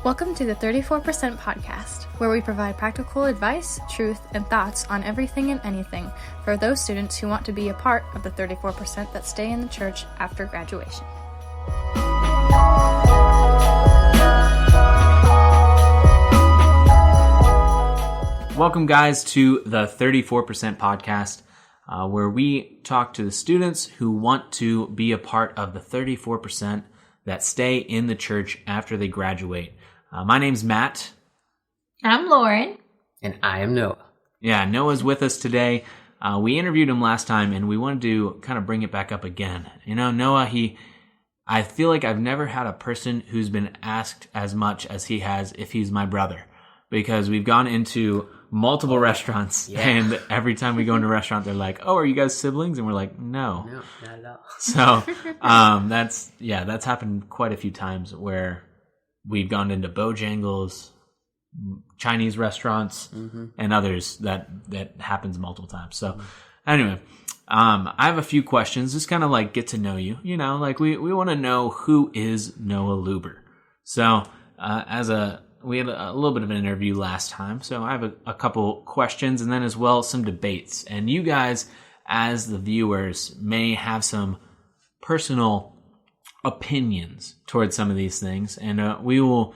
Welcome to the 34% podcast, where we provide practical advice, truth, and thoughts on everything and anything for those students who want to be a part of the 34% that stay in the church after graduation. Welcome, guys, to the 34% podcast, where we talk to the students who want to be a part of the 34% that stay in the church after they graduate. My name's Matt. I'm Lauren. And I am Noah. Yeah, Noah's with us today. We interviewed him last time, and we wanted to kind of bring it back up again. You know, Noah, I feel like I've never had a person who's been asked as much as he has if he's my brother, because we've gone into multiple restaurants, and every time we go into a restaurant, they're like, "Oh, are you guys siblings?" And we're like, "No, not at all." So that's happened quite a few times where we've gone into Bojangles, Chinese restaurants, and others that happens multiple times. So anyway, I have a few questions, just kind of like get to know you. You know, like we want to know, who is Noah Luber. So we had a little bit of an interview last time, so I have a couple questions and then as well some debates. And you guys, as the viewers, may have some personal opinions towards some of these things, and we will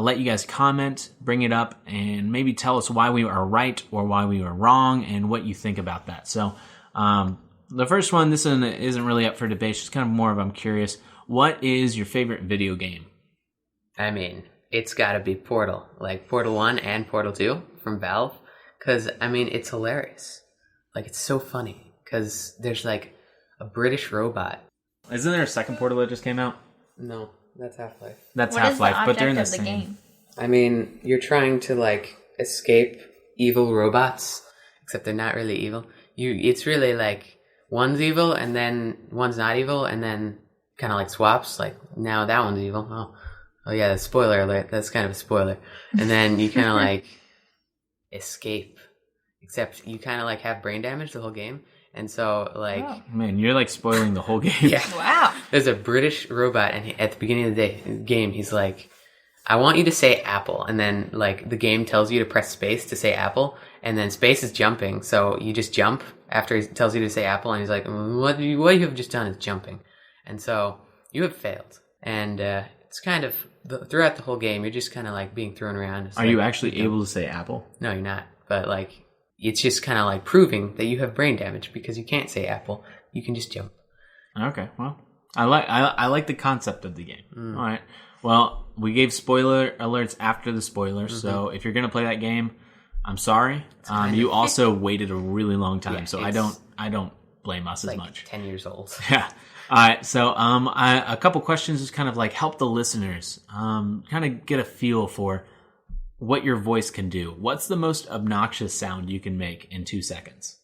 let you guys comment, bring it up, and maybe tell us why we are right or why we are wrong and what you think about that. So the first one, this one isn't really up for debate, it's just kind of more of, I'm curious, what is your favorite video game? I mean, it's got to be Portal, like Portal 1 and Portal 2 from Valve, because, I mean, it's hilarious. Like, it's so funny, because there's, like, a British robot. Isn't there a second Portal that just came out? No, that's Half-Life. That's Half-Life, but they're in the same. Game? I mean, you're trying to, like, escape evil robots, except they're not really evil. It's really, like, one's evil, and then one's not evil, and then kind of, like, swaps, like, now that one's evil. Oh yeah, that's spoiler alert. That's kind of a spoiler. And then you kind of like escape, except you kind of like have brain damage the whole game. And so like, man, you're like spoiling the whole game. Yeah. Wow. There's a British robot, and at the beginning of the game, he's like, "I want you to say apple," and then like the game tells you to press space to say apple, and then space is jumping, so you just jump after he tells you to say apple, and he's like, "What you have just done is jumping," and so you have failed, and it's kind of throughout the whole game, you're just kind of like being thrown around. Are you actually able to say apple? No, you're not. But like, it's just kind of like proving that you have brain damage because you can't say apple. You can just jump. Okay, well, I like the concept of the game. All right. Well, we gave spoiler alerts after the spoilers, so if you're gonna play that game, I'm sorry. You also waited a really long time, so I don't blame us as much. 10 years old. Yeah. All right, so a couple questions just kind of like help the listeners kind of get a feel for what your voice can do. What's the most obnoxious sound you can make in 2 seconds?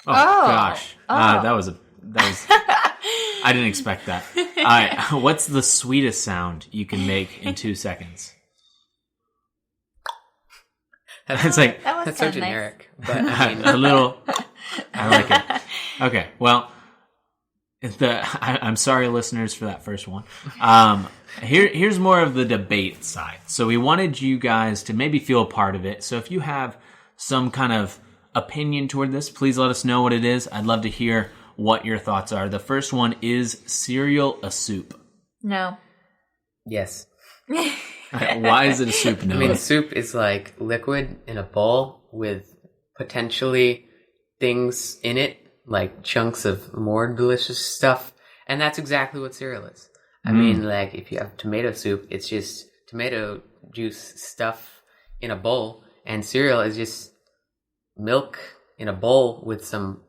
Oh gosh, that was I didn't expect that. All right, what's the sweetest sound you can make in 2 seconds? It's like that's so generic, but I mean, a little. I like it. Okay, well. I'm sorry, listeners, for that first one. Here's more of the debate side. So we wanted you guys to maybe feel a part of it. So if you have some kind of opinion toward this, please let us know what it is. I'd love to hear what your thoughts are. The first one is cereal a soup? No. Yes. Why is it a soup? No. I mean, soup is like liquid in a bowl with potentially things in it, like chunks of more delicious stuff, and that's exactly what cereal is. I mean, like, if you have tomato soup, it's just tomato juice stuff in a bowl, and cereal is just milk in a bowl with some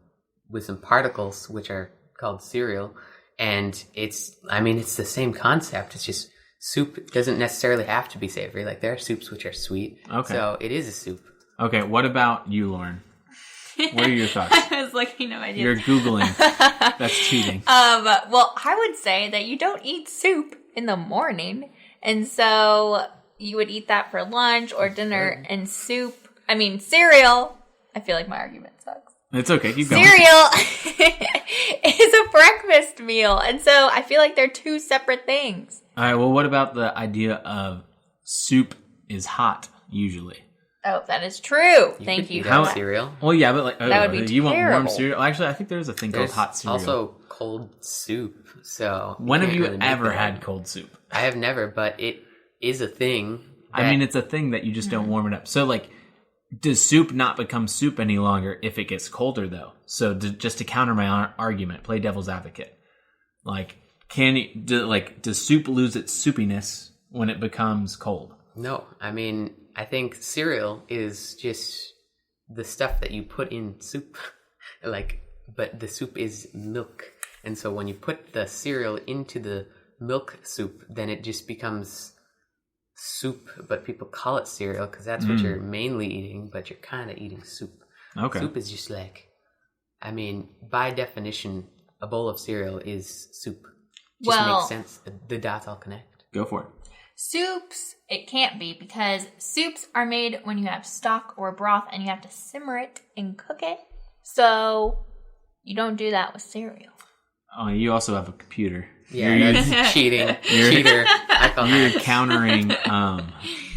particles, which are called cereal, and it's the same concept. It's just soup doesn't necessarily have to be savory. Like, there are soups which are sweet, so it is a soup. Okay, what about you, Lauren? What are your thoughts? I was looking at my ideas. You're Googling. That's cheating. Well, I would say that you don't eat soup in the morning. And so you would eat that for lunch or dinner, and cereal. I feel like my argument sucks. It's okay. Keep going. Cereal is a breakfast meal. And so I feel like they're two separate things. All right. Well, what about the idea of soup is hot usually. Oh, that is true. You Thank could you. eat for that that. cereal. Well, yeah, but like, That would be you want warm terrible. cereal? Actually, I think there's a thing There's called hot cereal. also cold soup. So when have can't you really make ever that. had cold soup? I have never, but it is a thing. I mean, it's a thing that you just don't warm it up. So, like, does soup not become soup any longer if it gets colder, though? So, just to counter my argument, play devil's advocate. Like, does soup lose its soupiness when it becomes cold? No, I mean, I think cereal is just the stuff that you put in soup. But the soup is milk. And so when you put the cereal into the milk soup, then it just becomes soup, but people call it cereal because that's what you're mainly eating, but you're kind of eating soup. Okay. Soup is just like, I mean, by definition, a bowl of cereal is soup. Just Well- makes sense. The dots all connect. Go for it. Soups, it can't be because soups are made when you have stock or broth and you have to simmer it and cook it. So you don't do that with cereal. Oh, you also have a computer. Yeah, You're, that's cheating. Cheater. I call you're that. countering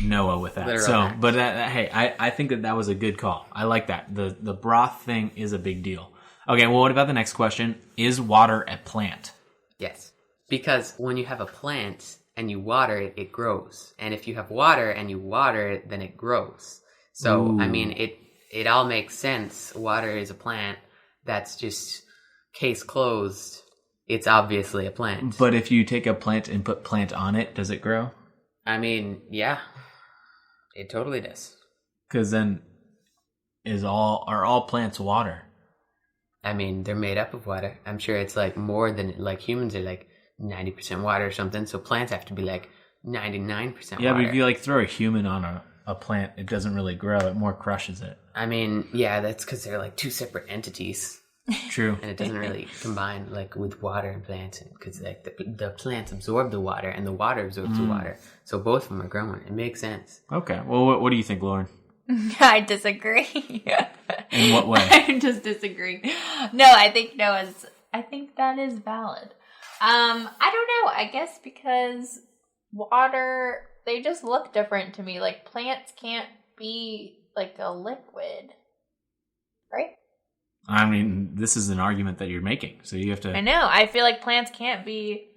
Noah with that. Literal So, hacks. but hey, I think that was a good call. I like that. The broth thing is a big deal. Okay, well, what about the next question? Is water a plant? Yes. Because when you have a plant and you water it, it grows. And if you have water and you water it, then it grows. So, I mean, it all makes sense. Water is a plant. That's just case closed. It's obviously a plant. But if you take a plant and put plant on it, does it grow? I mean, yeah. It totally does. Because then are all plants water? I mean, they're made up of water. I'm sure it's like more than, like humans are like 90% water or something. So plants have to be like 99% Yeah, water. but if you like throw a human on a plant, it doesn't really grow. It more crushes it. I mean, yeah, that's because they're like two separate entities. True. And it doesn't really combine like with water and plants because like the plants absorb the water and the water absorbs the water. So both of them are growing. It makes sense. Okay. Well, what do you think, Lauren? I disagree. In what way? I just disagree. No, I think that is valid. I don't know. I guess because water, they just look different to me. Like plants can't be like a liquid, right? I mean, this is an argument that you're making, so you have to. I know. I feel like plants can't be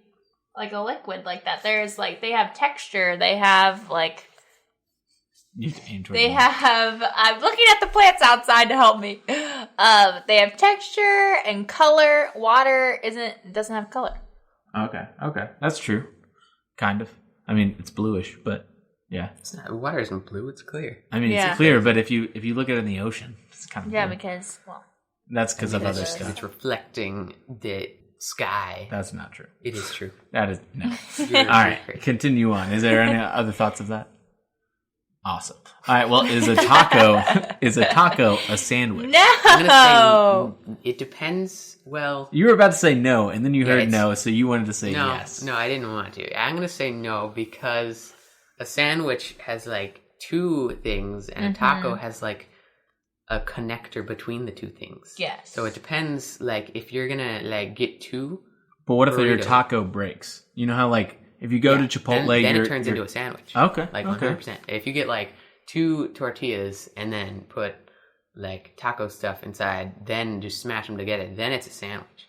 like a liquid like that. There's like, they have texture. They have like, You have to aim towards they me. have, I'm looking at the plants outside to help me. They have texture and color. Water doesn't have color. Okay, that's true. Kind of. I mean, it's bluish, but yeah. It's not, water isn't blue, it's clear. I mean, Yeah. it's clear, but if you look at it in the ocean, it's kind of Yeah, blue. because, well, That's because of That's other just 'cause stuff. it's reflecting the sky. That's not true. It is true. That is no. You're All right, crazy. continue on. Is there any other thoughts of that? Awesome. All right. Well, is a taco a sandwich? I'm no. gonna say it depends. Well, You were about to say no, and then you Yeah, heard it's- no, so you wanted to say no, yes. no, I didn't want to. I'm gonna say no because a sandwich has like two things, and a taco has like a connector between the two things. Yes. So it depends. Like if you're gonna like get two, But what if your Burrito. taco breaks? You know how like if you go to Chipotle, then you're, it turns you're- into a sandwich. Okay. Like okay. 100%. If you get like two tortillas and then put like taco stuff inside, then just smash them together, then it's a sandwich.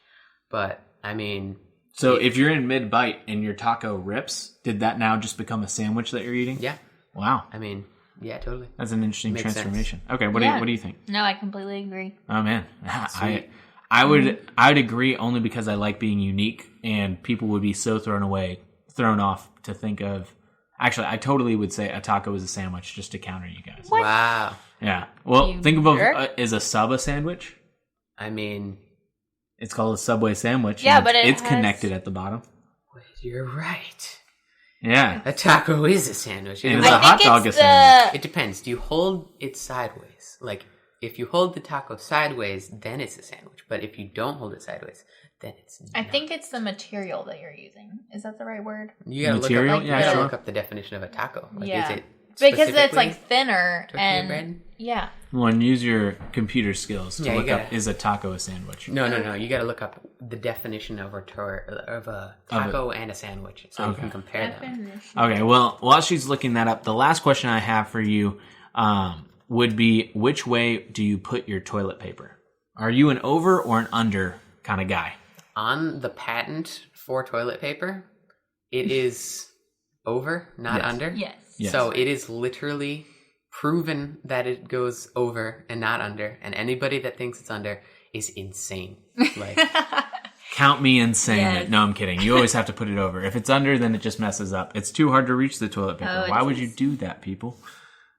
But I mean, So if you're in mid bite and your taco rips, did that now just become a sandwich that you're eating? yeah, Wow, I mean, yeah, totally. that's an interesting Makes sense. transformation. Okay, what Yeah. do you think? No, I completely agree. Oh man, Sweet. I would agree only because I like being unique, and people would be so thrown off to think of. Actually, I totally would say a taco is a sandwich just to counter you guys. What? Wow. Yeah. Well, You think of jerk. is a sub a sandwich? I mean, It's called a Subway sandwich. Yeah, and but it's has- connected at the bottom. wait, you're right. Yeah, A taco is a sandwich. and It, it's a I hot think dog a it's sandwich. it depends. Do you hold it sideways? Like, if you hold the taco sideways, then it's a sandwich. But if you don't hold it sideways, then it's I not. think it's the material that you're using. Is that the right word? You gotta Material? Look up, Yeah, you gotta sure. look up the definition of a taco. Like, Yeah. is it Because it's specifically like thinner tortilla and bread? yeah. Well, and use your computer skills to Yeah, you look up, gotta- is a taco a sandwich? No. You got to look up the definition of a taco and a sandwich, so you can compare them. Okay, well, while she's looking that up, the last question I have for you would be, which way do you put your toilet paper? Are you an over or an under kind of guy? On the patent for toilet paper, it is over, not Yes. under. Yes. Yes. So it is literally proven that it goes over and not under, and anybody that thinks it's under is insane. Like, Count me in saying Yes. it. No, I'm kidding. You always have to put it over. If it's under, then it just messes up. It's too hard to reach the toilet paper. Oh, it Why would is. you do that, people?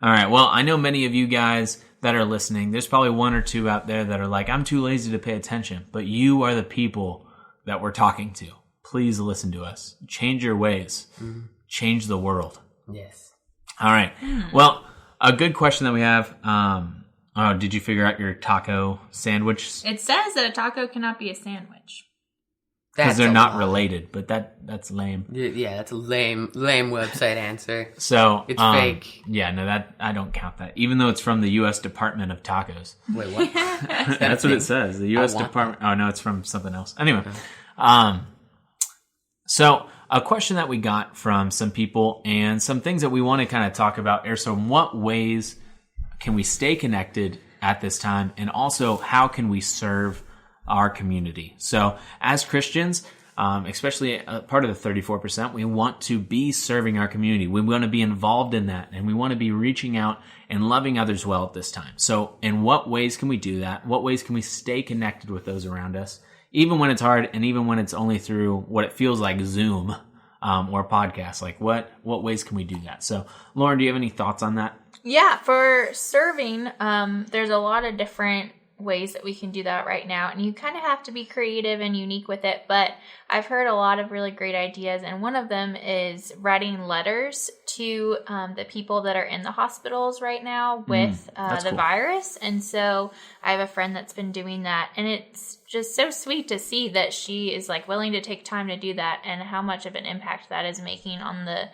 All right, well, I know many of you guys that are listening. There's probably one or two out there that are like, I'm too lazy to pay attention. But you are the people that we're talking to. Please listen to us. Change your ways. Change the world. yes. All right. Well, a good question that we have. Did you figure out your taco sandwich? It says that a taco cannot be a sandwich. Because That's they're a not lie. related, but that's lame. Yeah, that's a lame website answer. So It's fake. Yeah, no, that I don't count that. Even though it's from the U.S. Department of Tacos. Wait, what? That's what it says. The U.S. want Department. Oh no, it's from something else. Anyway, so a question that we got from some people and some things that we want to kind of talk about are, so in what ways can we stay connected at this time, and also how can we serve our community? So as Christians, especially a part of the 34%, we want to be serving our community. We want to be involved in that, and we want to be reaching out and loving others well at this time. So in what ways can we do that? What ways can we stay connected with those around us, even when it's hard, and even when it's only through what it feels like Zoom or podcasts? Like what ways can we do that? So Lauren, do you have any thoughts on that? Yeah, for serving, there's a lot of different ways that we can do that right now, and you kind of have to be creative and unique with it, but I've heard a lot of really great ideas, and one of them is writing letters to the people that are in the hospitals right now with that's the cool. virus. And so I have a friend that's been doing that, and it's just so sweet to see that she is like willing to take time to do that, and how much of an impact that is making on the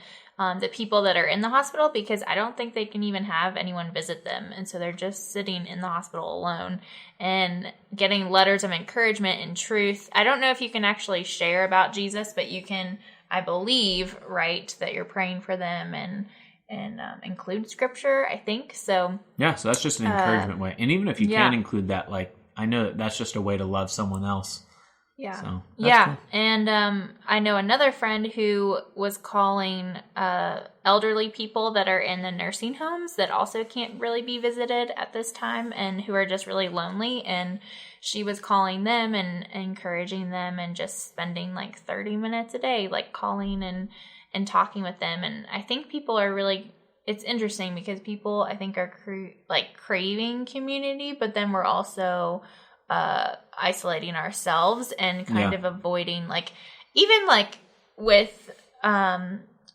people that are in the hospital, because I don't think they can even have anyone visit them. And so they're just sitting in the hospital alone and getting letters of encouragement and truth. I don't know if you can actually share about Jesus, but you can, I believe, write that you're praying for them and include scripture, I think. So Yeah, so that's just an encouragement way. And even if you yeah. can't include that, like, I know that's just a way to love someone else. yeah. So that's Yeah. cool. And I know another friend who was calling elderly people that are in the nursing homes that also can't really be visited at this time and who are just really lonely. And she was calling them and encouraging them and just spending like 30 minutes a day, like calling and talking with them. And I think people are really, it's interesting because people, I think, are craving community, but then we're also isolating ourselves and kind Yeah. of avoiding, like, even like with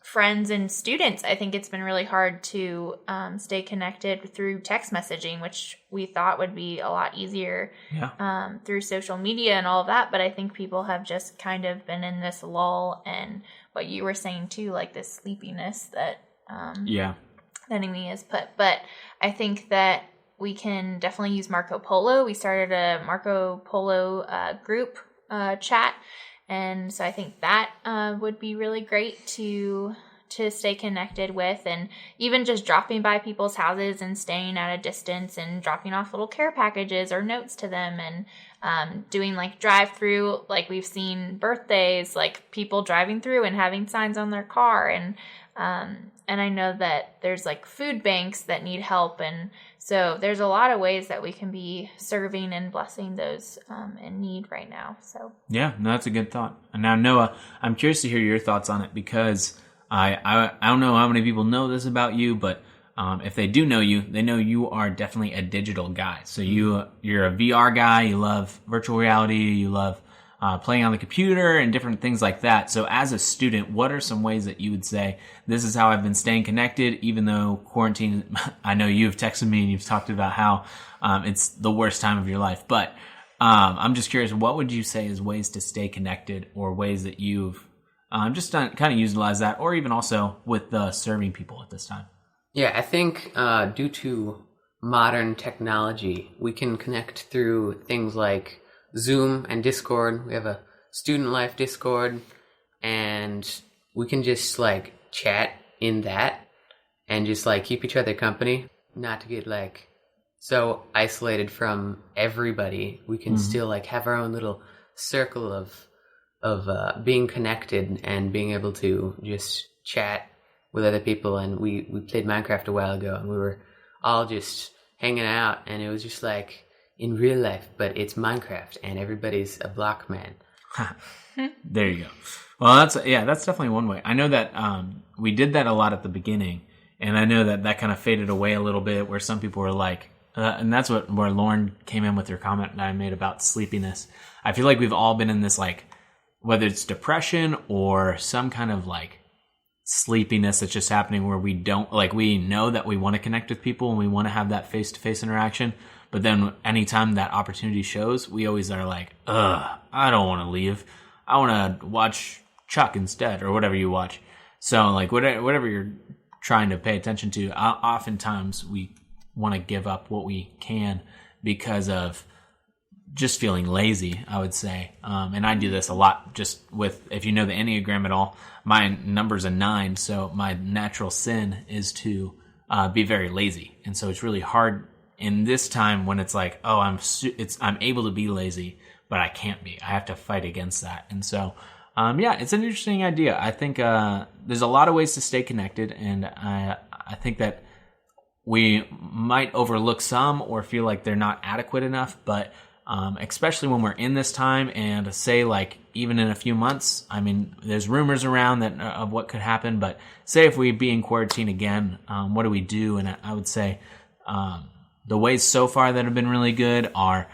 friends and students, I think it's been really hard to stay connected through text messaging, which we thought would be a lot easier Yeah. through social media and all of that. But I think people have just kind of been in this lull, and what you were saying too, like this sleepiness that Yeah. the enemy has put. But I think that we can definitely use Marco Polo. We started a Marco Polo group chat, and so I think that would be really great to stay connected with, and even just dropping by people's houses and staying at a distance and dropping off little care packages or notes to them, and doing like drive-through, like we've seen birthdays, like people driving through and having signs on their car, and I know that there's like food banks that need help, and so there's a lot of ways that we can be serving and blessing those in need right now. So Yeah, no, that's a good thought. And now, Noah, I'm curious to hear your thoughts on it, because I don't know how many people know this about you, but if they do know you, they know you are definitely a digital guy. So you're a VR guy. You love virtual reality. You love playing on the computer and different things like that. So as a student, what are some ways that you would say, this is how I've been staying connected, even though quarantine, I know you've texted me and you've talked about how it's the worst time of your life. But I'm just curious, what would you say is ways to stay connected, or ways that you've just done, kind of utilize that, or even also with serving people at this time? Yeah, I think due to modern technology, we can connect through things like Zoom and Discord. We have a student life Discord, and we can just like chat in that and just like keep each other company, not to get like so isolated from everybody. We can still like have our own little circle of being connected and being able to just chat with other people. And we played Minecraft a while ago, and we were all just hanging out, and it was just like in real life, but it's Minecraft and everybody's a block man. There you go. Well, that's definitely one way. I know that we did that a lot at the beginning, and I know that kind of faded away a little bit, where some people were like, and that's where Lauren came in with her comment that I made about sleepiness. I feel like we've all been in this, like, whether it's depression or some kind of like sleepiness that's just happening where we don't, like, we know that we want to connect with people and we want to have that face-to-face interaction, but then anytime that opportunity shows, we always are like, I don't want to leave. I want to watch Chuck instead, or whatever you watch. So like whatever you're trying to pay attention to, oftentimes we want to give up what we can because of just feeling lazy, I would say. And I do this a lot just with, if you know the Enneagram at all, my number's a 9. So my natural sin is to be very lazy. And so it's really hard in this time when it's like, oh, I'm able to be lazy, but I can't be. I have to fight against that. And so, it's an interesting idea. I think there's a lot of ways to stay connected. And I think that we might overlook some or feel like they're not adequate enough, but especially when we're in this time, and say like even in a few months, I mean, there's rumors around that of what could happen, but say if we be in quarantine again, what do we do? And I would say the ways so far that have been really good are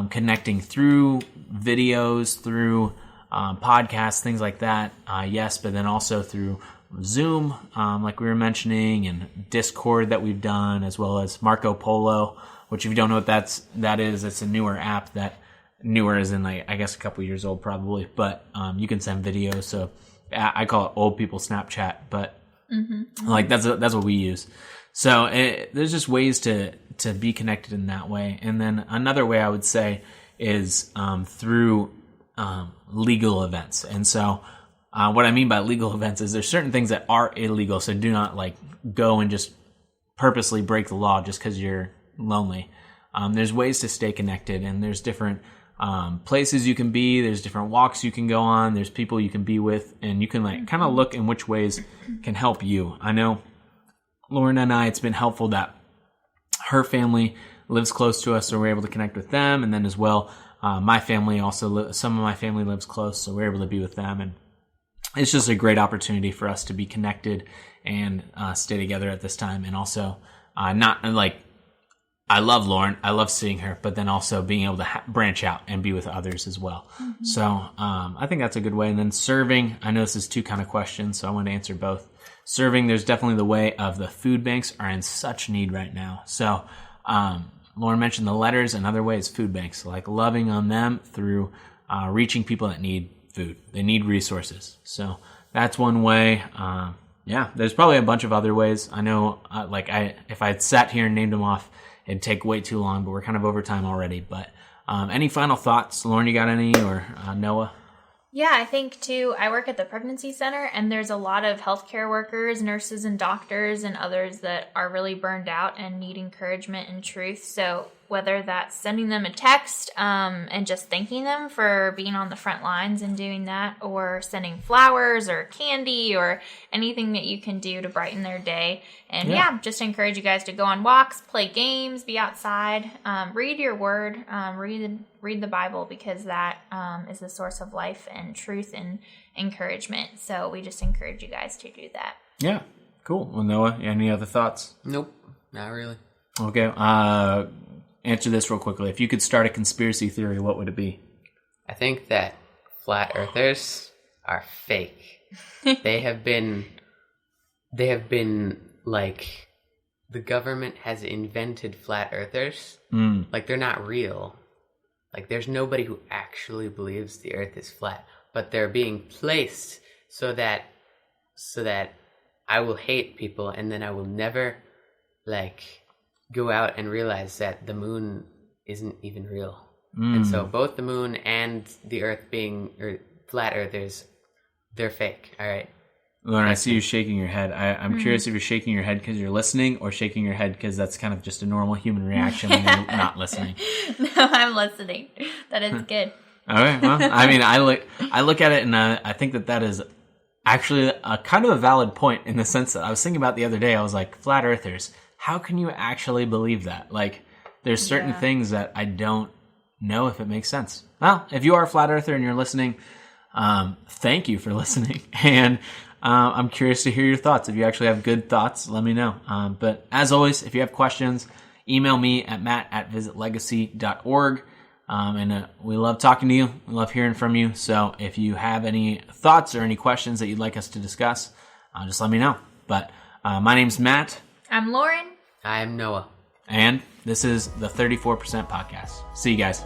connecting through videos, through podcasts, things like that. Yes, but then also through Zoom, like we were mentioning, and Discord that we've done, as well as Marco Polo, which if you don't know what that is, it's a newer app that newer is in like, I guess a couple years old probably, but you can send videos. So I call it old people Snapchat, but like that's what we use. So there's just ways to be connected in that way. And then another way I would say is through legal events. And so what I mean by legal events is there's certain things that are illegal. So do not like go and just purposely break the law just because you're lonely. There's ways to stay connected, and there's different places you can be. There's different walks you can go on. There's people you can be with, and you can like kind of look in which ways can help you. I know Lauren and I, it's been helpful that her family lives close to us, so we're able to connect with them. And then as well, my family also, some of my family lives close, so we're able to be with them. And it's just a great opportunity for us to be connected and stay together at this time. And also not like, I love Lauren, I love seeing her, but then also being able to branch out and be with others as well. So I think that's a good way. And then serving, I know this is 2 kind of questions, so I want to answer both. Serving, there's definitely the way of the food banks are in such need right now. So Lauren mentioned the letters. Another way is food banks, like loving on them through reaching people that need food. They need resources. So that's one way. There's probably a bunch of other ways. I know if I sat here and named them off, it'd take way too long, but we're kind of over time already. But any final thoughts? Lauren, you got any? Or Noah? Yeah, I think too, I work at the pregnancy center, and there's a lot of healthcare workers, nurses and doctors and others that are really burned out and need encouragement and truth. So whether that's sending them a text and just thanking them for being on the front lines and doing that, or sending flowers or candy or anything that you can do to brighten their day. And just encourage you guys to go on walks, play games, be outside, read your word, read the Bible, because that is the source of life and truth and encouragement. So we just encourage you guys to do that. Yeah, cool. Well, Noah, any other thoughts? Nope, not really. Okay, answer this real quickly. If you could start a conspiracy theory, what would it be? I think that flat earthers are fake. They have been like, the government has invented flat earthers. Like, they're not real. Like, there's nobody who actually believes the earth is flat, but they're being placed so that I will hate people, and then I will never like go out and realize that the moon isn't even real. And so both the moon and the Earth being flat earthers, they're fake. All right. Lauren, I see you shaking your head. I'm curious if you're shaking your head because you're listening, or shaking your head because that's kind of just a normal human reaction when you're not listening. No, I'm listening. That is good. All right. Well, I mean, I look at it, and I think that is actually a kind of a valid point, in the sense that I was thinking about the other day. I was like, flat earthers, how can you actually believe that? Like, there's certain things that I don't know if it makes sense. Well, if you are a flat earther and you're listening, thank you for listening. And I'm curious to hear your thoughts. If you actually have good thoughts, let me know. But as always, if you have questions, email me at matt@visitlegacy.org. And we love talking to you. We love hearing from you. So if you have any thoughts or any questions that you'd like us to discuss, just let me know. But my name's Matt. I'm Lauren. I'm Noah. And this is the 34% Podcast. See you guys.